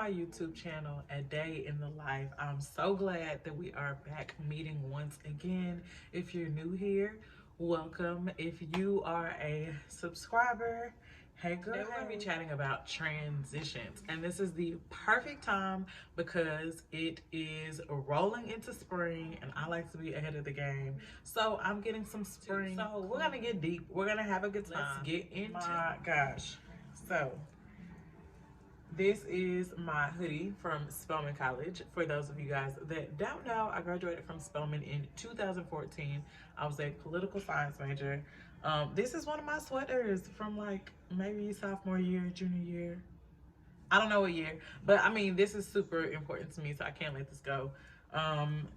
my YouTube channel, A Day in the Life. I'm so glad that we are back meeting once again. If you're new here, welcome. If you are a subscriber, hey girl. Today we're going to be chatting about transitions, and this is the perfect time because it is rolling into spring and I like to be ahead of the game. So I'm getting some spring. So we're going to get deep. We're going to have a good time. Let's get into it. My gosh. So this is my hoodie from Spelman College. For those of you guys that don't know, I graduated from Spelman in 2014. I was a political science major. This is one of my sweaters from like maybe sophomore year, junior year. I don't know what year, but I mean, this is super important to me, so I can't let this go.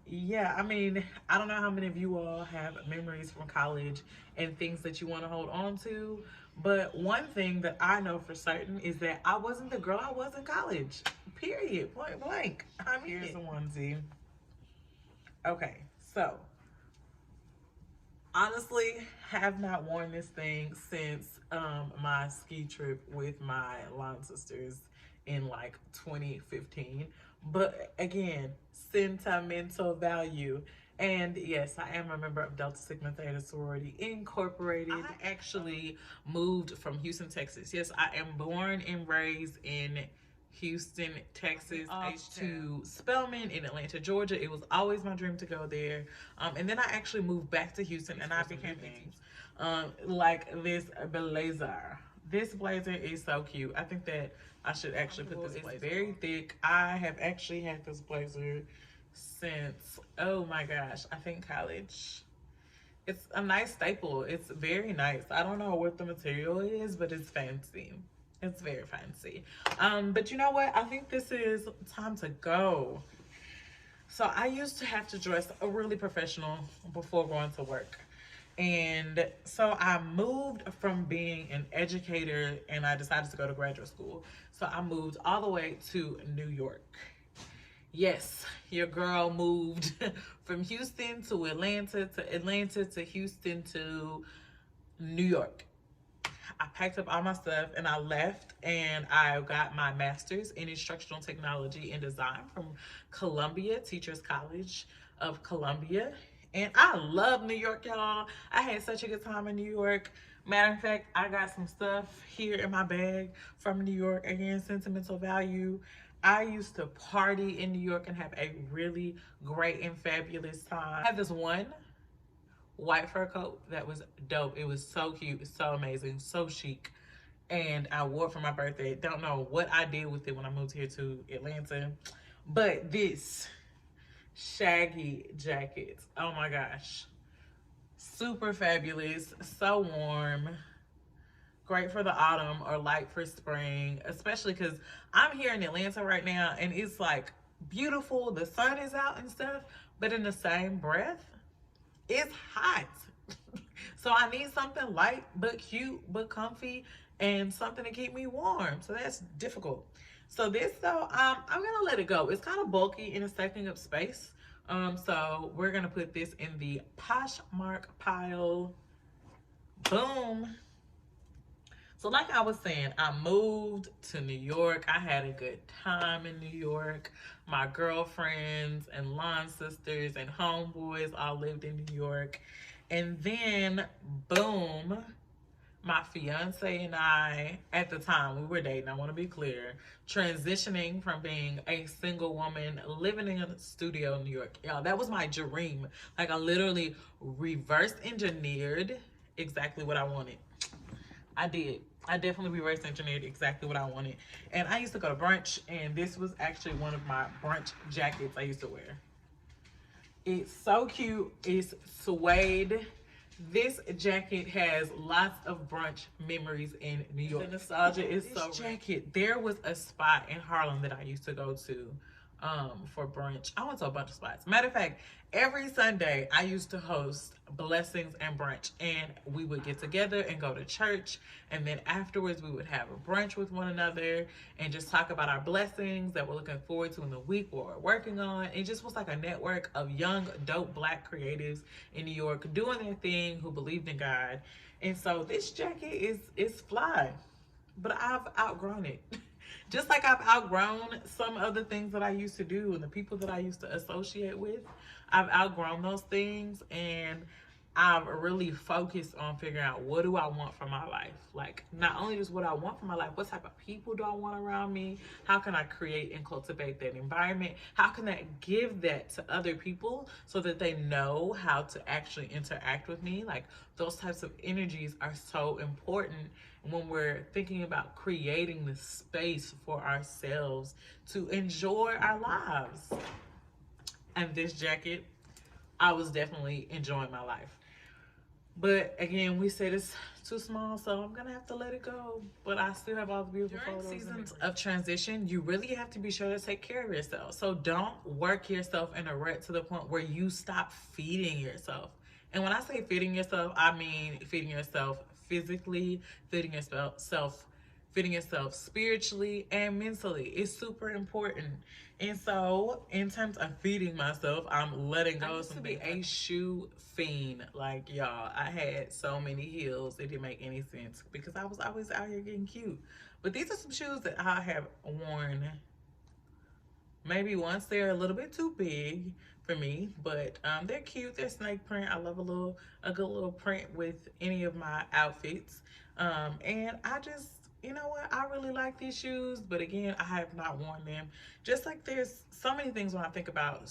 Yeah, I mean, I don't know how many of you all have memories from college and things that you want to hold on to, but one thing that I know for certain is that I wasn't the girl I was in college, period, point blank. I mean, here's the onesie. Okay, so honestly, have not worn this thing since my ski trip with my line sisters in like 2015. But again, sentimental value. And yes, I am a member of Delta Sigma Theta Sorority Incorporated. I actually moved from Houston, Texas. Yes, I am born and raised in Houston, Texas, to Spelman in Atlanta, Georgia. It was always my dream to go there. And then I actually moved back to Houston and I became things. Like this blazer. This blazer is so cute. I think that I should actually put this blazer. It's very thick. I have actually had this blazer since, oh my gosh, I think college. It's a nice staple. It's very nice. I don't know what the material is, but it's fancy. It's very fancy. But you know what? I think this is time to go. So I used to have to dress really professional before going to work. And so I moved from being an educator and I decided to go to graduate school. So I moved all the way to New York. Yes, your girl moved from Houston to Atlanta to Houston to New York. I packed up all my stuff and I left, and I got my master's in instructional technology and design from Columbia, Teachers College of Columbia. And I love New York, y'all. I had such a good time in New York. Matter of fact, I got some stuff here in my bag from New York. Again, sentimental value. I used to party in New York and have a really great and fabulous time. I had this one white fur coat that was dope. It was so cute, so amazing, so chic. And I wore it for my birthday. Don't know what I did with it when I moved here to Atlanta. But this shaggy jacket, oh my gosh. Super fabulous, so warm. Great for the autumn or light for spring, especially because I'm here in Atlanta right now and it's like beautiful. The sun is out and stuff, but in the same breath, it's hot. So I need something light but cute but comfy and something to keep me warm. So that's difficult. So this though, I'm gonna let it go. It's kind of bulky and it's taking up space. So we're gonna put this in the Poshmark pile. Boom. So like I was saying, I moved to New York. I had a good time in New York. My girlfriends and line sisters and homeboys all lived in New York. And then, boom, my fiance and I, at the time, we were dating, I want to be clear, transitioning from being a single woman living in a studio in New York. Y'all, that was my dream. Like, I literally reverse engineered exactly what I wanted. I did. I definitely reverse engineered exactly what I wanted. And I used to go to brunch, and this was actually one of my brunch jackets I used to wear. It's so cute. It's suede. This jacket has lots of brunch memories in New York. The nostalgia is so real. This jacket, there was a spot in Harlem that I used to go to for brunch. I went to a bunch of spots. Matter of fact, every Sunday I used to host blessings and brunch, and we would get together and go to church, and then afterwards we would have a brunch with one another and just talk about our blessings that we're looking forward to in the week, what we're working on. It just was like a network of young dope black creatives in New York doing their thing, who believed in God. And so this jacket is fly, but I've outgrown it. Just like I've outgrown some of the things that I used to do and the people that I used to associate with, I've outgrown those things, and I've really focused on figuring out what do I want for my life. Like, not only just what I want for my life, what type of people do I want around me? How can I create and cultivate that environment? How can I give that to other people so that they know how to actually interact with me? Like, those types of energies are so important when we're thinking about creating the space for ourselves to enjoy our lives. And this jacket, I was definitely enjoying my life. But again, we said it's too small, so I'm gonna have to let it go. But I still have all the beautiful photos. During seasons of transition, you really have to be sure to take care of yourself. So don't work yourself in a rut to the point where you stop feeding yourself. And when I say feeding yourself, I mean feeding yourself physically, feeding yourself spiritually and mentally. It's super important. And so, in terms of feeding myself, I'm letting go of some things. I used to be a shoe fiend. Like, y'all, I had so many heels, it didn't make any sense because I was always out here getting cute. But these are some shoes that I have worn maybe once. They're a little bit too big for me, but they're cute. They're snake print. I love a good little print with any of my outfits. And I just, you know what, I really like these shoes, but again, I have not worn them. Just like there's so many things when I think about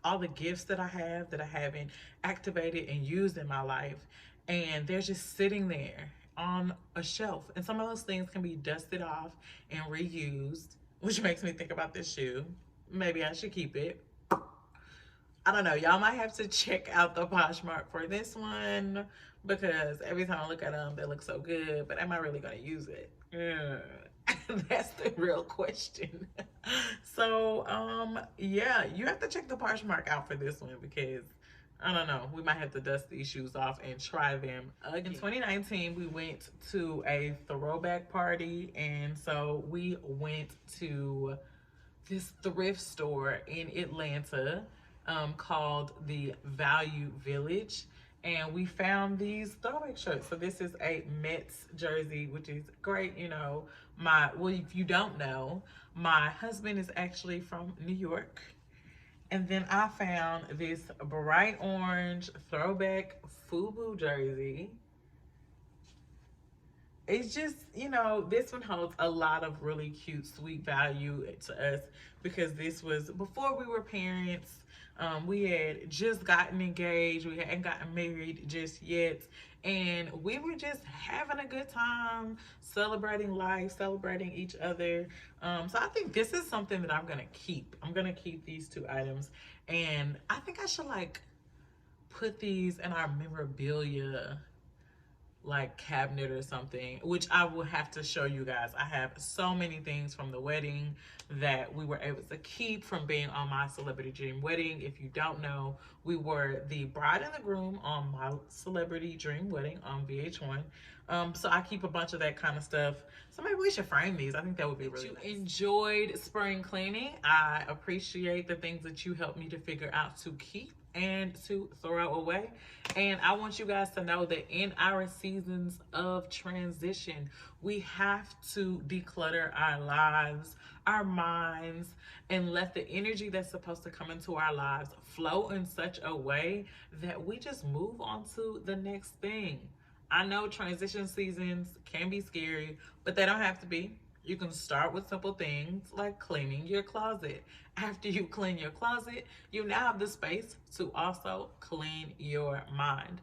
all the gifts that I have that I haven't activated and used in my life, and they're just sitting there on a shelf. And some of those things can be dusted off and reused, which makes me think about this shoe. Maybe I should keep it. I don't know. Y'all might have to check out the Poshmark for this one because every time I look at them, they look so good. But am I really going to use it? That's the real question. So, yeah, you have to check the Poshmark out for this one because I don't know. We might have to dust these shoes off and try them again. In 2019, we went to a throwback party, and so we went to this thrift store in Atlanta called the Value Village, and we found these throwback shirts. So this is a Mets jersey, which is great. You know, well, if you don't know, my husband is actually from New York. And then I found this bright orange throwback FUBU jersey. It's just, you know, this one holds a lot of really cute, sweet value to us because this was before we were parents. We had just gotten engaged. We hadn't gotten married just yet. And we were just having a good time, celebrating life, celebrating each other. So I think this is something that I'm going to keep. I'm going to keep these two items. And I think I should like put these in our memorabilia like cabinet or something, which I will have to show you guys. I have so many things from the wedding that we were able to keep from being on my celebrity dream wedding. If you don't know, we were the bride and the groom on my celebrity dream wedding on VH1. So I keep a bunch of that kind of stuff. So maybe we should frame these. I think that would be really nice. Enjoyed spring cleaning. I appreciate the things that you helped me to figure out to keep and to throw away. And I want you guys to know that in our seasons of transition, we have to declutter our lives, our minds, and let the energy that's supposed to come into our lives flow in such a way that we just move on to the next thing. I know transition seasons can be scary, but they don't have to be. You can start with simple things like cleaning your closet. After you clean your closet, you now have the space to also clean your mind.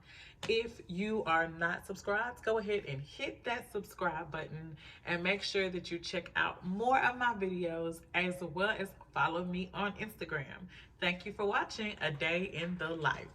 If you are not subscribed, go ahead and hit that subscribe button and make sure that you check out more of my videos as well as follow me on Instagram. Thank you for watching A Day in the Life.